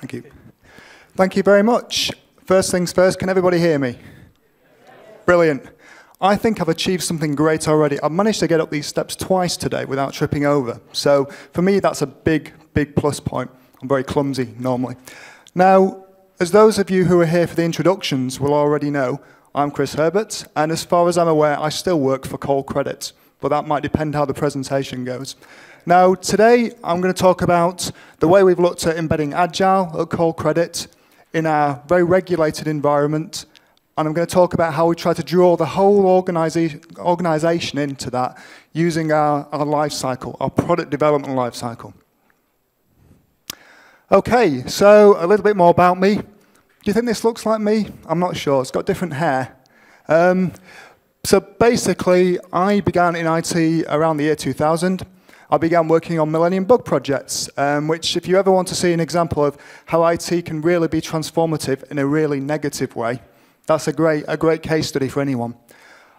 Thank you. Thank you very much. First things first, can everybody hear me? Brilliant. I think I've achieved something great already. I've managed to get up these steps twice today without tripping over. So for me, that's a big, big plus point. I'm very clumsy normally. Now, as those of you who are here for the introductions will already know, I'm Chris Herbert, and as far as I'm aware, I still work for Call Credit, but that might depend how the presentation goes. Now, today, I'm going to talk about the way we've looked at embedding Agile at Call Credit in our very regulated environment, and I'm going to talk about how we try to draw the whole organization into that using our life cycle, our product development life cycle. Okay, so a little bit more about me. Do you think this looks like me? I'm not sure. It's got different hair. So basically, I began in IT around the year 2000. I began working on Millennium Bug projects, which if you ever want to see an example of how IT can really be transformative in a really negative way, that's a great case study for anyone.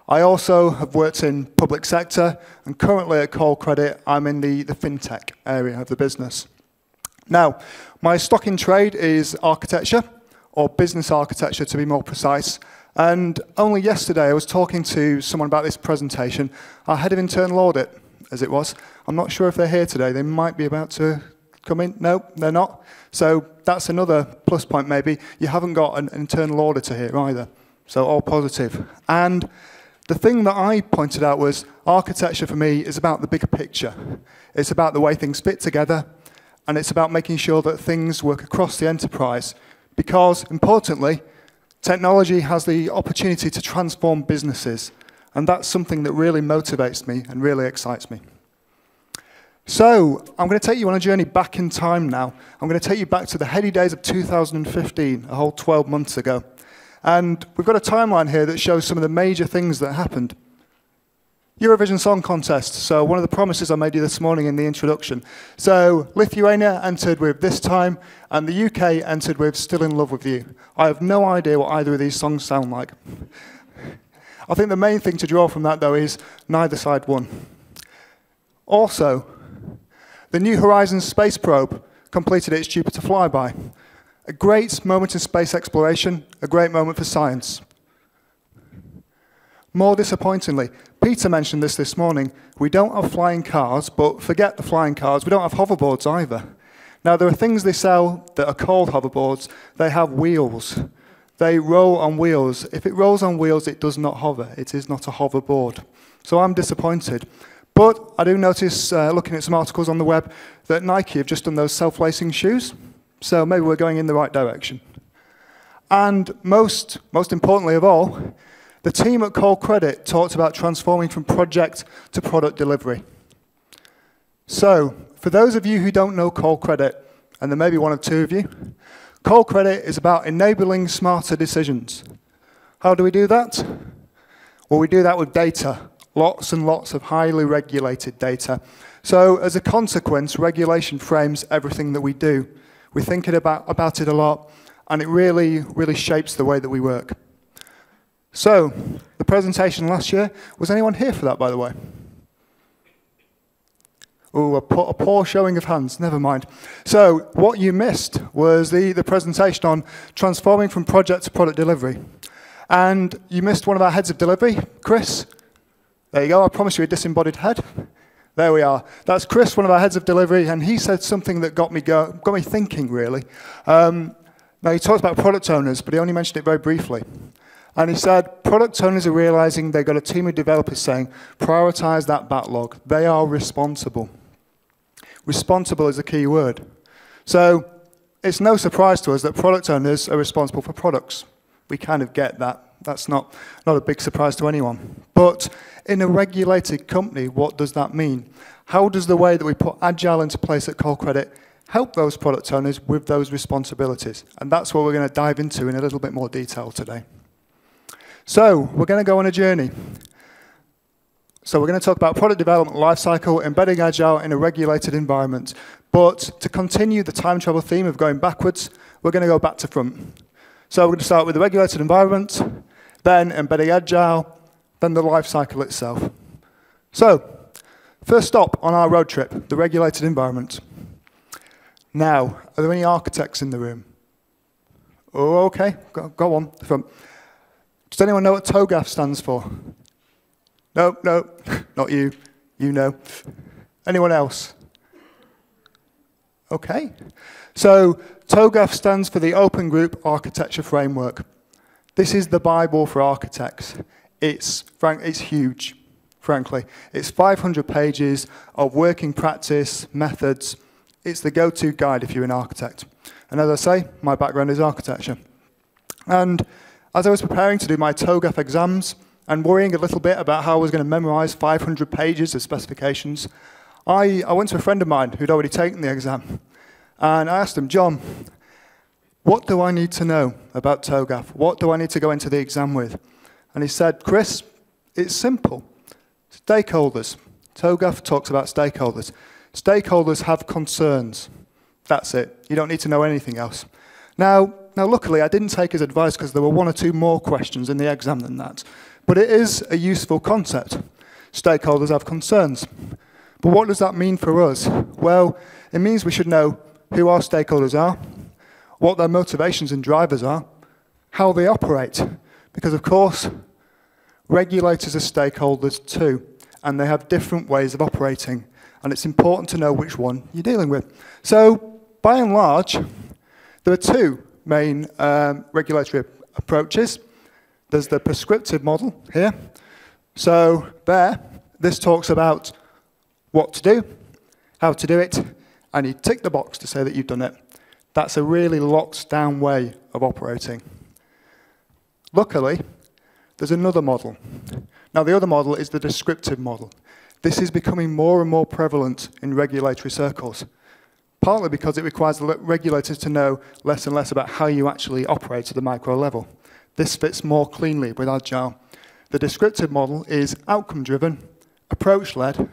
I also have worked in public sector, and currently at Call Credit, I'm in the fintech area of the business. Now, my stock in trade is architecture, or business architecture to be more precise, and only yesterday I was talking to someone about this presentation, our head of internal audit, as it was. I'm not sure if they're here today. They might be about to come in. No, they're not. So that's another plus point maybe. You haven't got an internal auditor here either. So all positive. And the thing that I pointed out was architecture for me is about the bigger picture. It's about the way things fit together, and it's about making sure that things work across the enterprise. Because, importantly, technology has the opportunity to transform businesses, and that's something that really motivates me and really excites me. So, I'm going to take you on a journey back in time now. I'm going to take you back to the heady days of 2015, a whole 12 months ago. And we've got a timeline here that shows some of the major things that happened. Eurovision Song Contest, so one of the promises I made you this morning in the introduction. So, Lithuania entered with This Time, and the UK entered with Still in Love with You. I have no idea what either of these songs sound like. I think the main thing to draw from that, though, is neither side won. Also, the New Horizons space probe completed its Jupiter flyby. A great moment in space exploration, a great moment for science. More disappointingly, Peter mentioned this morning, we don't have flying cars, but forget the flying cars, we don't have hoverboards either. Now, there are things they sell that are called hoverboards. They have wheels. They roll on wheels. If it rolls on wheels, it does not hover. It is not a hoverboard. So I'm disappointed. But I do notice, looking at some articles on the web, that Nike have just done those self-lacing shoes. So maybe we're going in the right direction. And most importantly of all, the team at Call Credit talked about transforming from project to product delivery. So, for those of you who don't know Call Credit, and there may be one or two of you, Call Credit is about enabling smarter decisions. How do we do that? Well, we do that with data. Lots and lots of highly regulated data. So, as a consequence, regulation frames everything that we do. We think about it a lot, and it really shapes the way that we work. So, the presentation last year, was anyone here for that, by the way? Oh, a poor showing of hands, never mind. So, what you missed was the presentation on transforming from project to product delivery. And you missed one of our heads of delivery, Chris. There you go, I promise you a disembodied head. There we are. That's Chris, one of our heads of delivery, and he said something that got me thinking, really. Now, he talked about product owners, but he only mentioned it very briefly. And he said, product owners are realizing they've got a team of developers saying, prioritize that backlog. They are responsible. Responsible is a key word. So it's no surprise to us that product owners are responsible for products. We kind of get that. That's not a big surprise to anyone. But in a regulated company, what does that mean? How does the way that we put Agile into place at Call Credit help those product owners with those responsibilities? And that's what we're going to dive into in a little bit more detail today. So, we're going to go on a journey. So we're going to talk about product development lifecycle, embedding Agile in a regulated environment. But to continue the time travel theme of going backwards, we're going to go back to front. So we're going to start with the regulated environment, then embedding Agile, then the lifecycle itself. So, first stop on our road trip, the regulated environment. Now, are there any architects in the room? Oh, okay, go on. Does anyone know what TOGAF stands for? No, not you. You know. Anyone else? Okay. So TOGAF stands for the Open Group Architecture Framework. This is the Bible for architects. It's huge, frankly. It's 500 pages of working practice, methods. It's the go-to guide if you're an architect. And as I say, my background is architecture. And as I was preparing to do my TOGAF exams and worrying a little bit about how I was going to memorize 500 pages of specifications, I went to a friend of mine who'd already taken the exam. And I asked him, John, what do I need to know about TOGAF? What do I need to go into the exam with? And he said, Chris, it's simple. Stakeholders. TOGAF talks about stakeholders. Stakeholders have concerns. That's it. You don't need to know anything else. Now luckily, I didn't take his advice because there were 1 or 2 more questions in the exam than that. But it is a useful concept. Stakeholders have concerns. But what does that mean for us? Well, it means we should know who our stakeholders are, what their motivations and drivers are, how they operate. Because, of course, regulators are stakeholders too, and they have different ways of operating. And it's important to know which one you're dealing with. So, by and large, there are 2 main regulatory approaches. There's the prescriptive model here. So this talks about what to do, how to do it, and you tick the box to say that you've done it. That's a really locked down way of operating. Luckily, there's another model. Now, the other model is the descriptive model. This is becoming more and more prevalent in regulatory circles, partly because it requires the regulators to know less and less about how you actually operate at the micro level. This fits more cleanly with Agile. The descriptive model is outcome-driven, approach-led,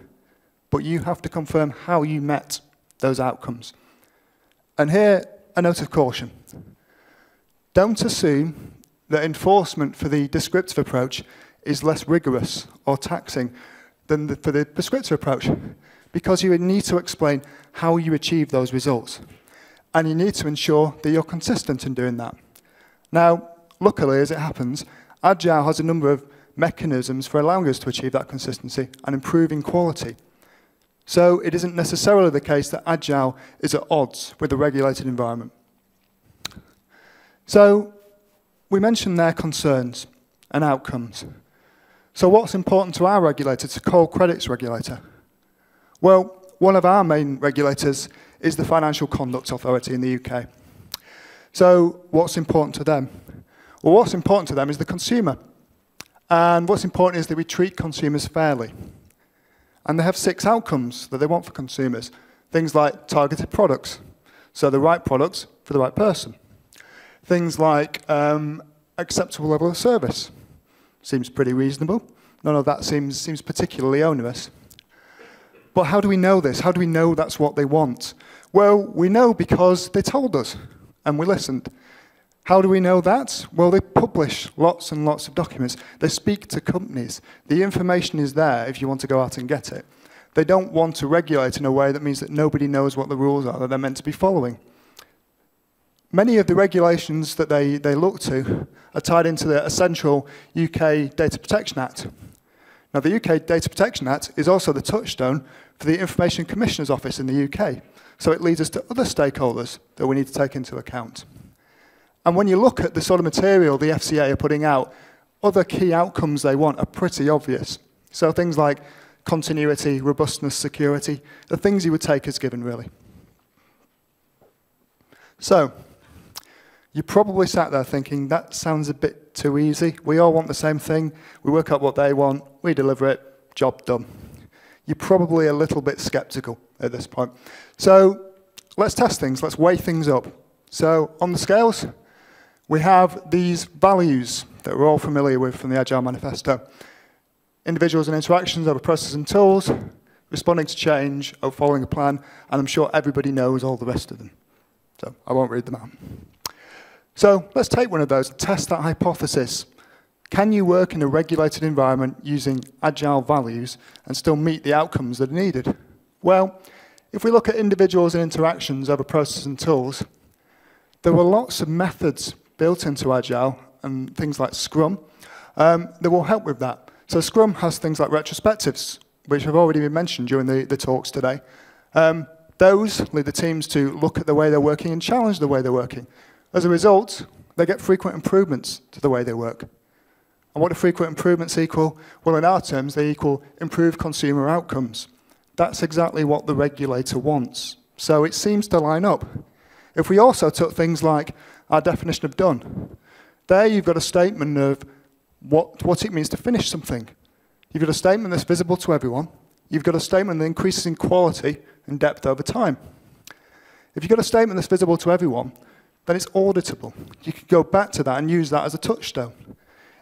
but you have to confirm how you met those outcomes. And here, a note of caution. Don't assume that enforcement for the descriptive approach is less rigorous or taxing than for the prescriptive approach, because you need to explain how you achieve those results. And you need to ensure that you're consistent in doing that. Now, luckily, as it happens, Agile has a number of mechanisms for allowing us to achieve that consistency and improving quality. So it isn't necessarily the case that Agile is at odds with the regulated environment. So we mentioned their concerns and outcomes. So what's important to our regulator, to Coal Credits regulator? Well, one of our main regulators is the Financial Conduct Authority in the UK. So what's important to them? Well, what's important to them is the consumer. And what's important is that we treat consumers fairly. And they have 6 outcomes that they want for consumers. Things like targeted products, so the right products for the right person. Things like acceptable level of service. Seems pretty reasonable. None of that seems particularly onerous. But how do we know this? How do we know that's what they want? Well, we know because they told us, and we listened. How do we know that? Well, they publish lots and lots of documents. They speak to companies. The information is there if you want to go out and get it. They don't want to regulate in a way that means that nobody knows what the rules are that they're meant to be following. Many of the regulations that they look to are tied into the essential UK Data Protection Act. Now, the UK Data Protection Act is also the touchstone for the Information Commissioner's Office in the UK. So it leads us to other stakeholders that we need to take into account. And when you look at the sort of material the FCA are putting out, other key outcomes they want are pretty obvious. So things like continuity, robustness, security, the things you would take as given, really. So, you probably sat there thinking, that sounds a bit too easy. We all want the same thing. We work out what they want. We deliver it. Job done. You're probably a little bit skeptical at this point. So, let's test things. Let's weigh things up. So, on the scales, we have these values that we're all familiar with from the Agile Manifesto. Individuals and interactions over processes and tools, responding to change, over following a plan, and I'm sure everybody knows all the rest of them. So I won't read them out. So let's take one of those and test that hypothesis. Can you work in a regulated environment using Agile values and still meet the outcomes that are needed? Well, If we look at individuals and interactions over processes and tools, there were lots of methods built into Agile and things like Scrum that will help with that. So Scrum has things like retrospectives, which have already been mentioned during the talks today. Those lead the teams to look at the way they're working and challenge the way they're working. As a result, they get frequent improvements to the way they work. And what do frequent improvements equal? Well, in our terms, they equal improved consumer outcomes. That's exactly what the regulator wants. So it seems to line up. If we also took things like our definition of done, there you've got a statement of what it means to finish something. You've got a statement that's visible to everyone. You've got a statement that increases in quality and depth over time. If you've got a statement that's visible to everyone, then it's auditable. You can go back to that and use that as a touchstone.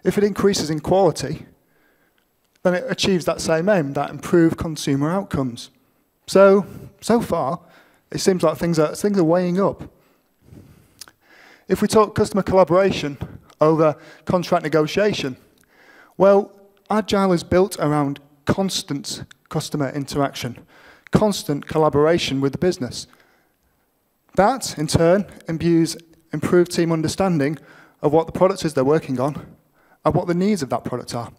If it increases in quality, then it achieves that same aim, that improved consumer outcomes. So far, it seems like things are weighing up. If we talk customer collaboration over contract negotiation, well, Agile is built around constant customer interaction, constant collaboration with the business. That, in turn, imbues improved team understanding of what the product is they're working on and what the needs of that product are.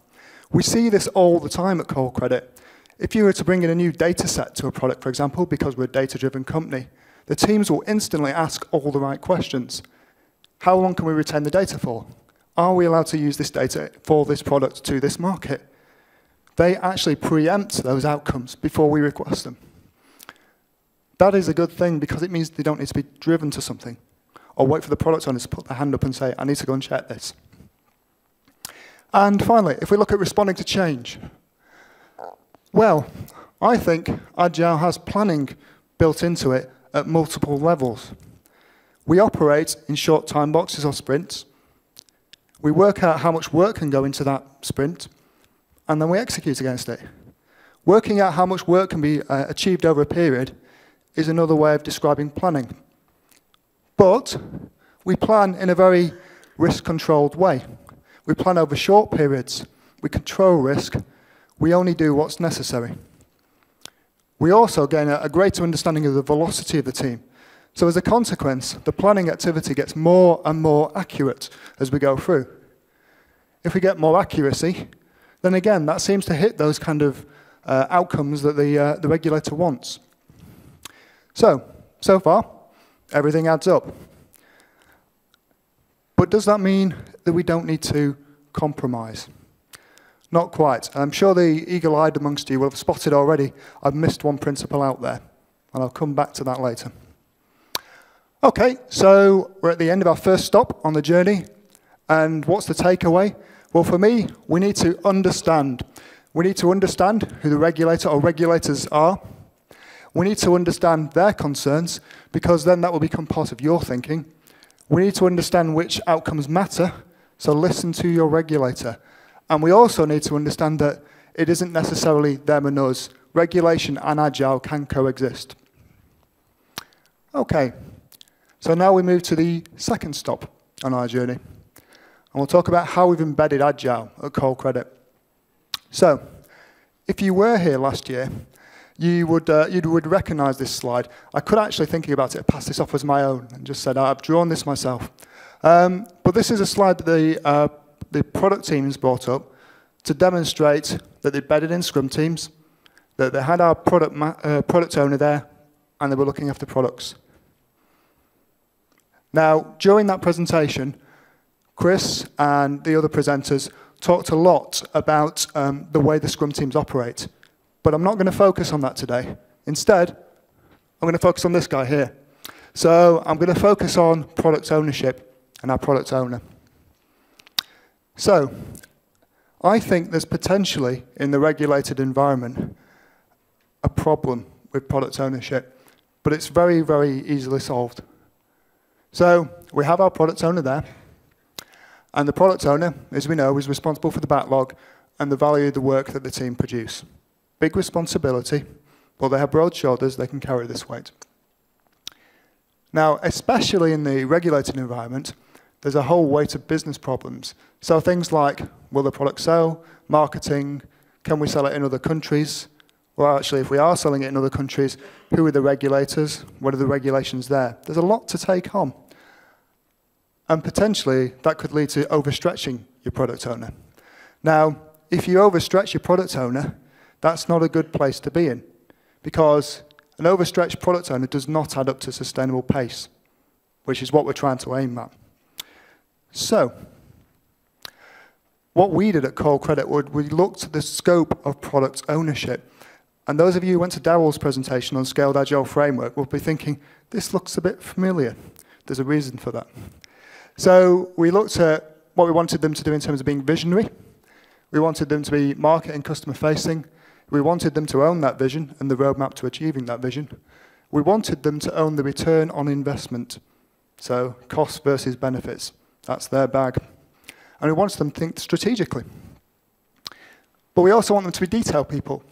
We see this all the time at Call Credit. If you were to bring in a new data set to a product, for example, because we're a data-driven company, the teams will instantly ask all the right questions. How long can we retain the data for? Are we allowed to use this data for this product to this market? They actually preempt those outcomes before we request them. That is a good thing because it means they don't need to be driven to something or wait for the product owner to put their hand up and say, I need to go and check this. And finally, if we look at responding to change, well, I think Agile has planning built into it at multiple levels. We operate in short time boxes or sprints. We work out how much work can go into that sprint, and then we execute against it. Working out how much work can be achieved over a period is another way of describing planning. But we plan in a very risk-controlled way. We plan over short periods. We control risk. We only do what's necessary. We also gain a greater understanding of the velocity of the team. So as a consequence, the planning activity gets more and more accurate as we go through. If we get more accuracy, then again, that seems to hit those kind of outcomes that the regulator wants. So far, everything adds up. But does that mean that we don't need to compromise? Not quite. I'm sure the eagle-eyed amongst you will have spotted already I've missed one principle out there, and I'll come back to that later. Okay, so we're at the end of our first stop on the journey, and what's the takeaway? Well, for me, we need to understand. We need to understand who the regulator or regulators are. We need to understand their concerns, because then that will become part of your thinking. We need to understand which outcomes matter, so listen to your regulator. And we also need to understand that it isn't necessarily them and us. Regulation and Agile can coexist. Okay, so now we move to the second stop on our journey. And we'll talk about how we've embedded Agile at Call Credit. So, if you were here last year, you would recognize this slide. I could actually, thinking about it, pass this off as my own and just said, I've drawn this myself. But this is a slide that the product teams brought up to demonstrate that they embedded in Scrum teams, that they had our product owner there, and they were looking after products. Now, during that presentation, Chris and the other presenters talked a lot about the way the Scrum teams operate. But I'm not going to focus on that today. Instead, I'm going to focus on this guy here. So I'm going to focus on product ownership and our product owner. So I think there's potentially, in the regulated environment, a problem with product ownership. But it's very, very easily solved. So we have our product owner there. And the product owner, as we know, is responsible for the backlog and the value of the work that the team produce. Big responsibility, but they have broad shoulders, they can carry this weight. Now, especially in the regulated environment, there's a whole weight of business problems. So things like, will the product sell? Marketing, can we sell it in other countries? Well, actually, if we are selling it in other countries, who are the regulators? What are the regulations there? There's a lot to take on. And potentially, that could lead to overstretching your product owner. Now, if you overstretch your product owner, that's not a good place to be in, because an overstretched product owner does not add up to sustainable pace, which is what we're trying to aim at. So, what we did at Call Credit was we looked at the scope of product ownership. And those of you who went to Darrell's presentation on Scaled Agile Framework will be thinking, this looks a bit familiar. There's a reason for that. So we looked at what we wanted them to do in terms of being visionary. We wanted them to be market and customer facing. We wanted them to own that vision and the roadmap to achieving that vision. We wanted them to own the return on investment. So cost versus benefits. That's their bag. And we wanted them to think strategically. But we also want them to be detail people.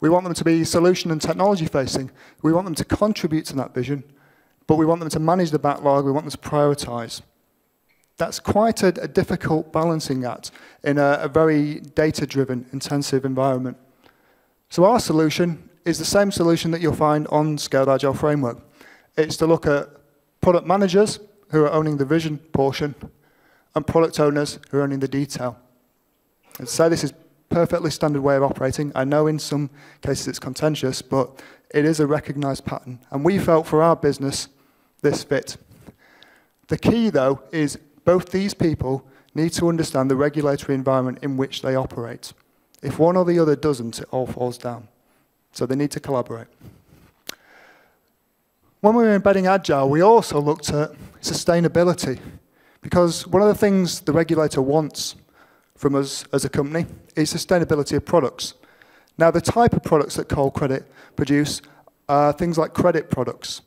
We want them to be solution and technology facing. We want them to contribute to that vision, but we want them to manage the backlog. We want them to prioritize. That's quite a difficult balancing act in a very data-driven, intensive environment. So our solution is the same solution that you'll find on Scaled Agile Framework. It's to look at product managers who are owning the vision portion and product owners who are owning the detail. And so this is perfectly standard way of operating. I know in some cases it's contentious, but it is a recognized pattern. And we felt for our business, this fit. The key, though, is both these people need to understand the regulatory environment in which they operate. If one or the other doesn't, it all falls down. So they need to collaborate. When we were embedding Agile, we also looked at sustainability, because one of the things the regulator wants from us as a company is sustainability of products. Now, the type of products that Call Credit produce are things like credit products.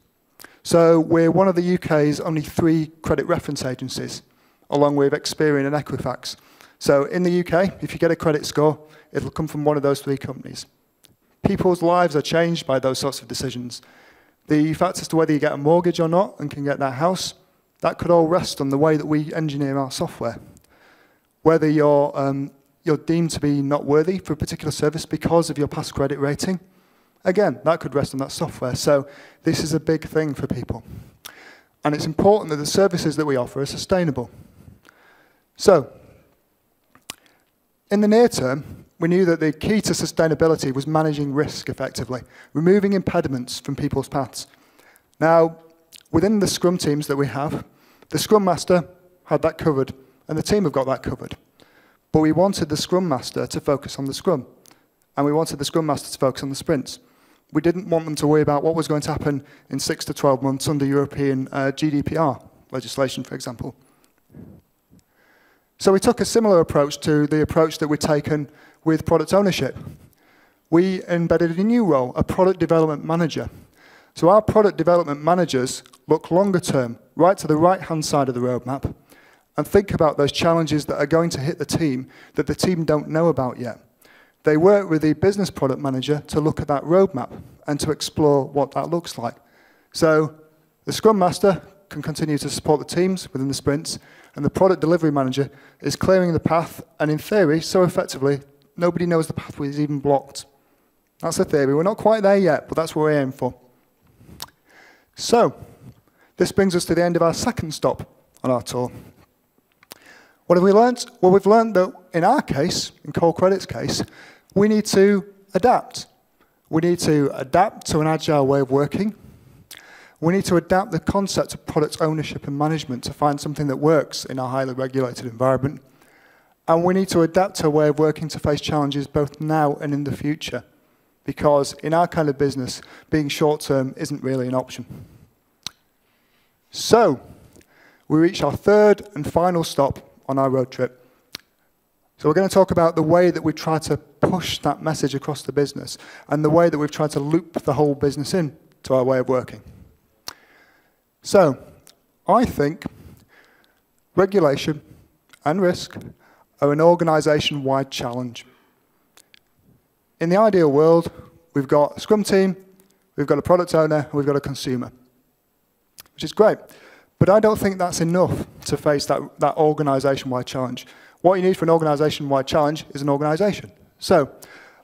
So we're one of the UK's only 3 credit reference agencies, along with Experian and Equifax. So in the UK, if you get a credit score, it'll come from one of those 3 companies. People's lives are changed by those sorts of decisions. The fact as to whether you get a mortgage or not and can get that house, that could all rest on the way that we engineer our software. Whether you're deemed to be not worthy for a particular service because of your past credit rating, again, that could rest on that software. So this is a big thing for people. And it's important that the services that we offer are sustainable. So in the near term, we knew that the key to sustainability was managing risk effectively, removing impediments from people's paths. Now, within the Scrum teams that we have, the Scrum Master had that covered, and the team have got that covered. But we wanted the Scrum Master to focus on the Scrum, and we wanted the Scrum Master to focus on the sprints. We didn't want them to worry about what was going to happen in 6 to 12 months under European GDPR legislation, for example. So we took a similar approach to the approach that we'd taken with product ownership. We embedded a new role, a product development manager. So our product development managers look longer term, right to the right-hand side of the roadmap, and think about those challenges that are going to hit the team that the team don't know about yet. They work with the business product manager to look at that roadmap and to explore what that looks like. So the Scrum Master can continue to support the teams within the sprints, and the product delivery manager is clearing the path, and in theory, so effectively, nobody knows the pathway is even blocked. That's the theory. We're not quite there yet, but that's what we're aiming for. So this brings us to the end of our second stop on our tour. What have we learned? Well, we've learned that in our case, in Call Credit's case, we need to adapt. We need to adapt to an agile way of working. We need to adapt the concept of product ownership and management to find something that works in our highly regulated environment. And we need to adapt to a way of working to face challenges both now and in the future. Because in our kind of business, being short-term isn't really an option. So, we reach our third and final stop on our road trip. So we're going to talk about the way that we try to push that message across the business and the way that we've tried to loop the whole business in to our way of working. So I think regulation and risk are an organization-wide challenge. In the ideal world, we've got a Scrum team, we've got a product owner, and we've got a consumer, which is great. But I don't think that's enough to face that organization-wide challenge. What you need for an organization-wide challenge is an organization. So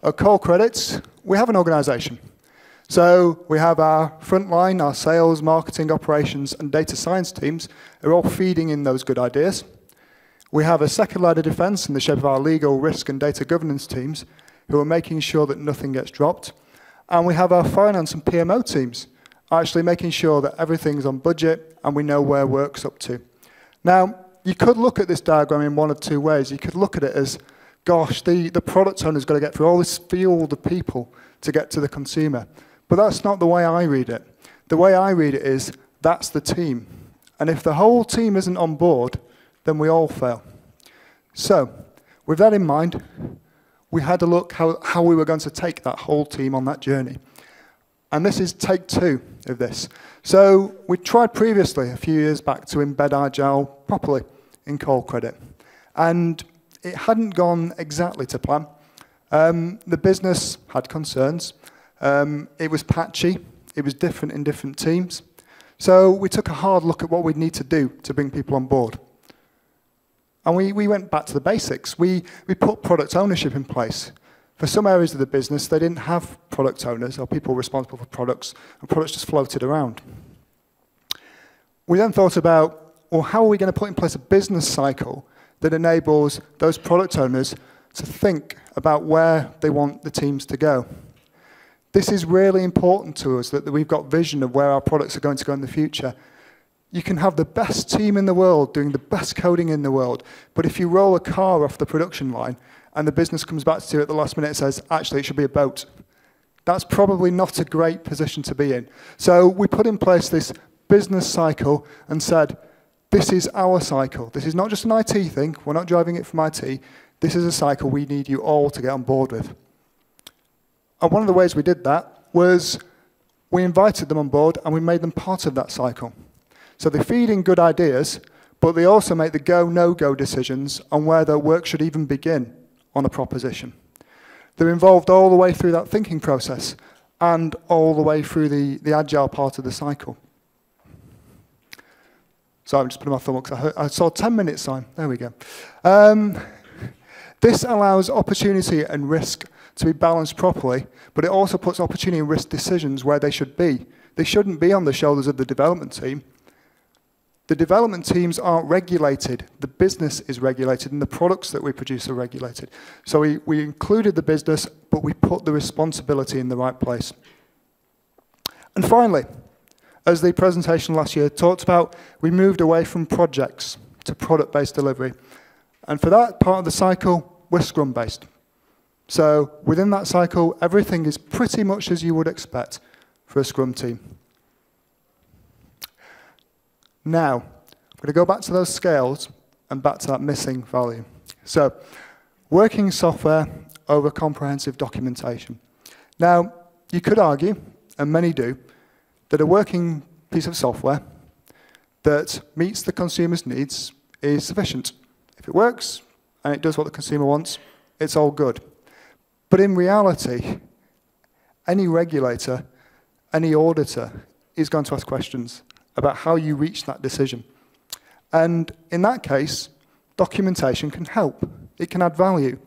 At Call Credits, we have an organization. So we have our frontline, our sales, marketing, operations, and data science teams are all feeding in those good ideas. We have a second line of defense in the shape of our legal, risk, and data governance teams who are making sure that nothing gets dropped. And we have our finance and PMO teams actually making sure that everything's on budget and we know where work's up to. Now, you could look at this diagram in one of two ways. You could look at it as, gosh, the product owner's got to get through all this field of people to get to the consumer. But that's not the way I read it. The way I read it is, that's the team. And if the whole team isn't on board, then we all fail. So, with that in mind, we had to look how we were going to take that whole team on that journey. And this is take 2 of this. So we tried previously, a few years back, to embed Agile properly in Call Credit. And it hadn't gone exactly to plan. The business had concerns. It was patchy. It was different in different teams. So we took a hard look at what we'd need to do to bring people on board. And we went back to the basics. We put product ownership in place. For some areas of the business, they didn't have product owners or people responsible for products, and products just floated around. We then thought about, well, how are we going to put in place a business cycle that enables those product owners to think about where they want the teams to go? This is really important to us, that we've got vision of where our products are going to go in the future. You can have the best team in the world doing the best coding in the world, but if you roll a car off the production line and the business comes back to you at the last minute and says, actually, it should be a boat, that's probably not a great position to be in. So we put in place this business cycle and said, this is our cycle. This is not just an IT thing. We're not driving it from IT. This is a cycle we need you all to get on board with. And one of the ways we did that was we invited them on board and we made them part of that cycle. So they feed in good ideas, but they also make the go, no-go decisions on where their work should even begin on a proposition. They're involved all the way through that thinking process and all the way through the agile part of the cycle. So I'm just putting my thumb up because I saw 10 minutes time. There we go. This allows opportunity and risk to be balanced properly, but it also puts opportunity and risk decisions where they should be. They shouldn't be on the shoulders of the development team. The development teams aren't regulated. The business is regulated, and the products that we produce are regulated. So we included the business, but we put the responsibility in the right place. And finally, as the presentation last year talked about, we moved away from projects to product-based delivery. And for that part of the cycle, we're Scrum-based. So within that cycle, everything is pretty much as you would expect for a Scrum team. Now, I'm going to go back to those scales and back to that missing value. So, working software over comprehensive documentation. Now, you could argue, and many do, that a working piece of software that meets the consumer's needs is sufficient. If it works and it does what the consumer wants, it's all good. But in reality, any regulator, any auditor is going to ask questions about how you reach that decision. And in that case, documentation can help. It can add value.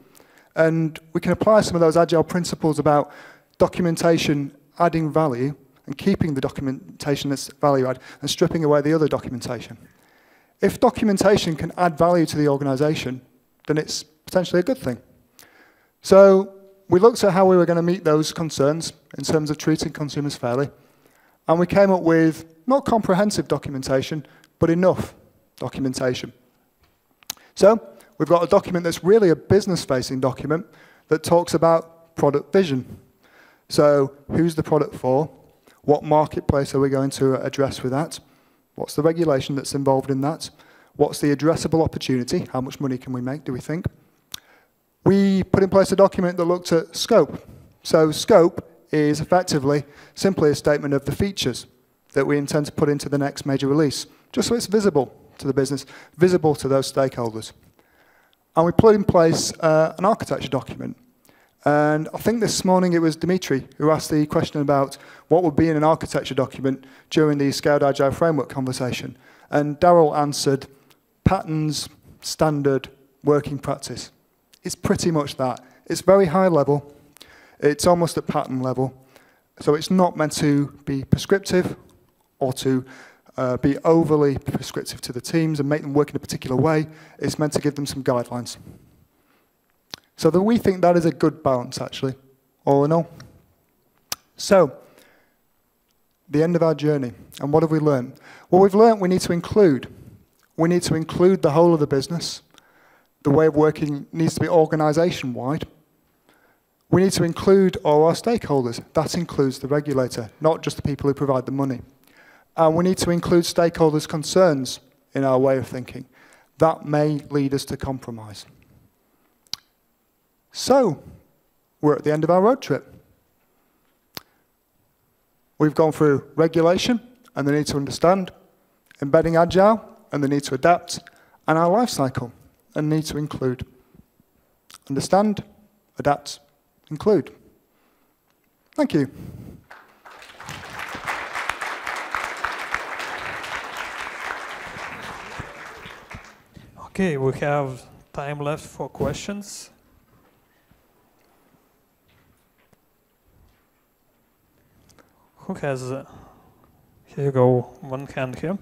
And we can apply some of those agile principles about documentation adding value and keeping the documentation that's value add and stripping away the other documentation. If documentation can add value to the organization, then it's potentially a good thing. So we looked at how we were going to meet those concerns in terms of treating consumers fairly, and we came up with not comprehensive documentation, but enough documentation. So we've got a document that's really a business-facing document that talks about product vision. So who's the product for? What marketplace are we going to address with that? What's the regulation that's involved in that? What's the addressable opportunity? How much money can we make, do we think? We put in place a document that looked at scope. So scope is effectively simply a statement of the features that we intend to put into the next major release, just so it's visible to the business, visible to those stakeholders. And we put in place an architecture document. And I think this morning it was Dimitri who asked the question about what would be in an architecture document during the Scaled Agile Framework conversation. And Darryl answered, patterns, standard, working practice. It's pretty much that. It's very high level, It's almost at pattern level. So it's not meant to be prescriptive or to be overly prescriptive to the teams and make them work in a particular way. It's meant to give them some guidelines. So we think that is a good balance, actually, all in all. So, the end of our journey. And what have we learned? Well, we've learned we need to include. We need to include the whole of the business. The way of working needs to be organization-wide. We need to include all our stakeholders. That includes the regulator, not just the people who provide the money. And we need to include stakeholders' concerns in our way of thinking. That may lead us to compromise. So, we're at the end of our road trip. We've gone through regulation and the need to understand, embedding Agile and the need to adapt, and our life cycle and need to include. Understand, adapt, include. Thank you. Okay, we have time left for questions. Who has, here you go, one hand here.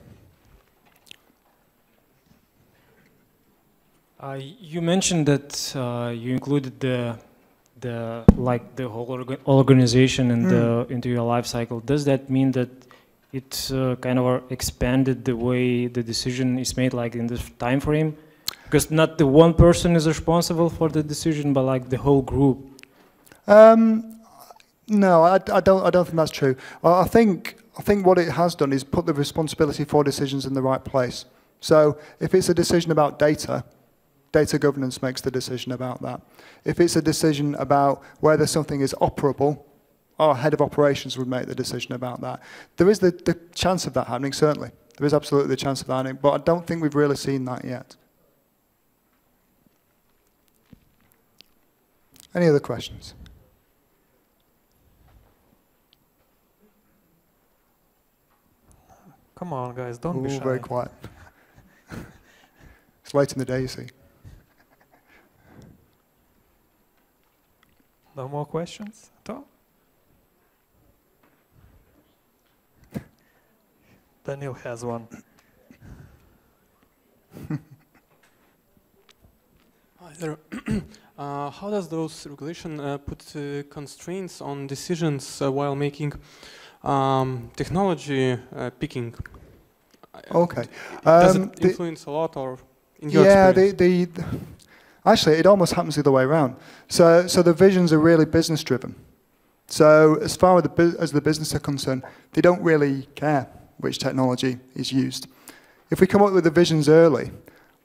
You mentioned that you included the whole organization into your life cycle. Does that mean that it kind of expanded the way the decision is made, like in this time frame? Because not the one person is responsible for the decision, but like the whole group. No, I don't think that's true. I think what it has done is put the responsibility for decisions in the right place. So if it's a decision about data governance makes the decision about that. If it's a decision about whether something is operable, our head of operations would make the decision about that. There is the chance of that happening, certainly. There is absolutely the chance of that happening, but I don't think we've really seen that yet. Any other questions? Come on, guys, don't be shy. Very quiet. It's late in the day, you see. No more questions at all? Daniel has one. Hi there. How does those regulation put constraints on decisions while making technology picking? Okay. Does it influence a lot, or in your experience? Actually, it almost happens the other way around. So the visions are really business driven. So as far as the business are concerned, they don't really care which technology is used. If we come up with the visions early,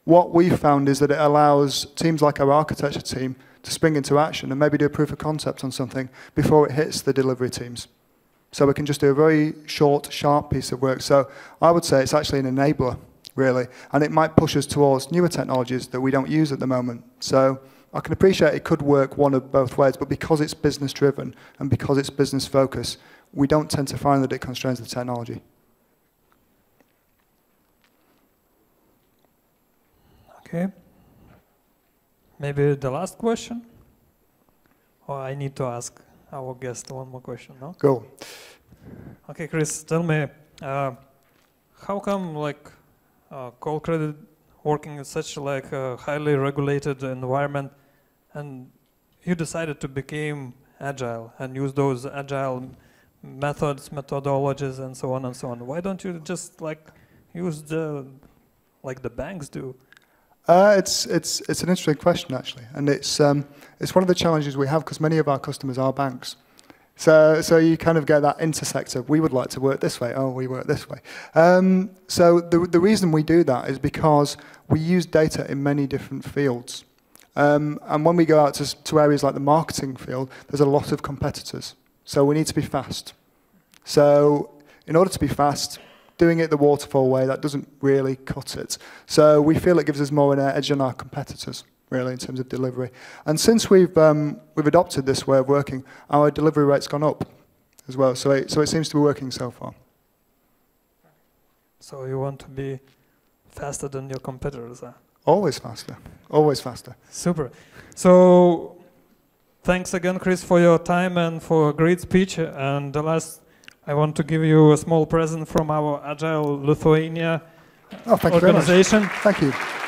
what we've found is that it allows teams like our architecture team to spring into action and maybe do a proof of concept on something before it hits the delivery teams. So we can just do a very short, sharp piece of work. So I would say it's actually an enabler, really, and it might push us towards newer technologies that we don't use at the moment. So I can appreciate it could work one of both ways, but because it's business driven and because it's business focused, we don't tend to find that it constrains the technology. Okay. Maybe the last question? Or I need to ask our guest one more question, no? Go. Okay, Chris, tell me, how come call credit working in such a highly regulated environment, and you decided to become Agile and use those Agile methods, methodologies, and so on and so on? Why don't you just use like the banks do? It's an interesting question, actually, and it's one of the challenges we have because many of our customers are banks. So you kind of get that intersector. We would like to work this way. Oh, we work this way. So the reason we do that is because we use data in many different fields. And when we go out to areas like the marketing field, there's a lot of competitors. So we need to be fast. So in order to be fast, doing it the waterfall way, that doesn't really cut it. So we feel it gives us more an edge on our competitors, really, in terms of delivery. And since we've adopted this way of working, our delivery rate's gone up as well. So it seems to be working so far. So you want to be faster than your competitors, huh? Always faster. Always faster. Super. So thanks again, Chris, for your time and for a great speech. And the last, I want to give you a small present from our Agile Lithuania Oh, thank you very much. organization. Thank you.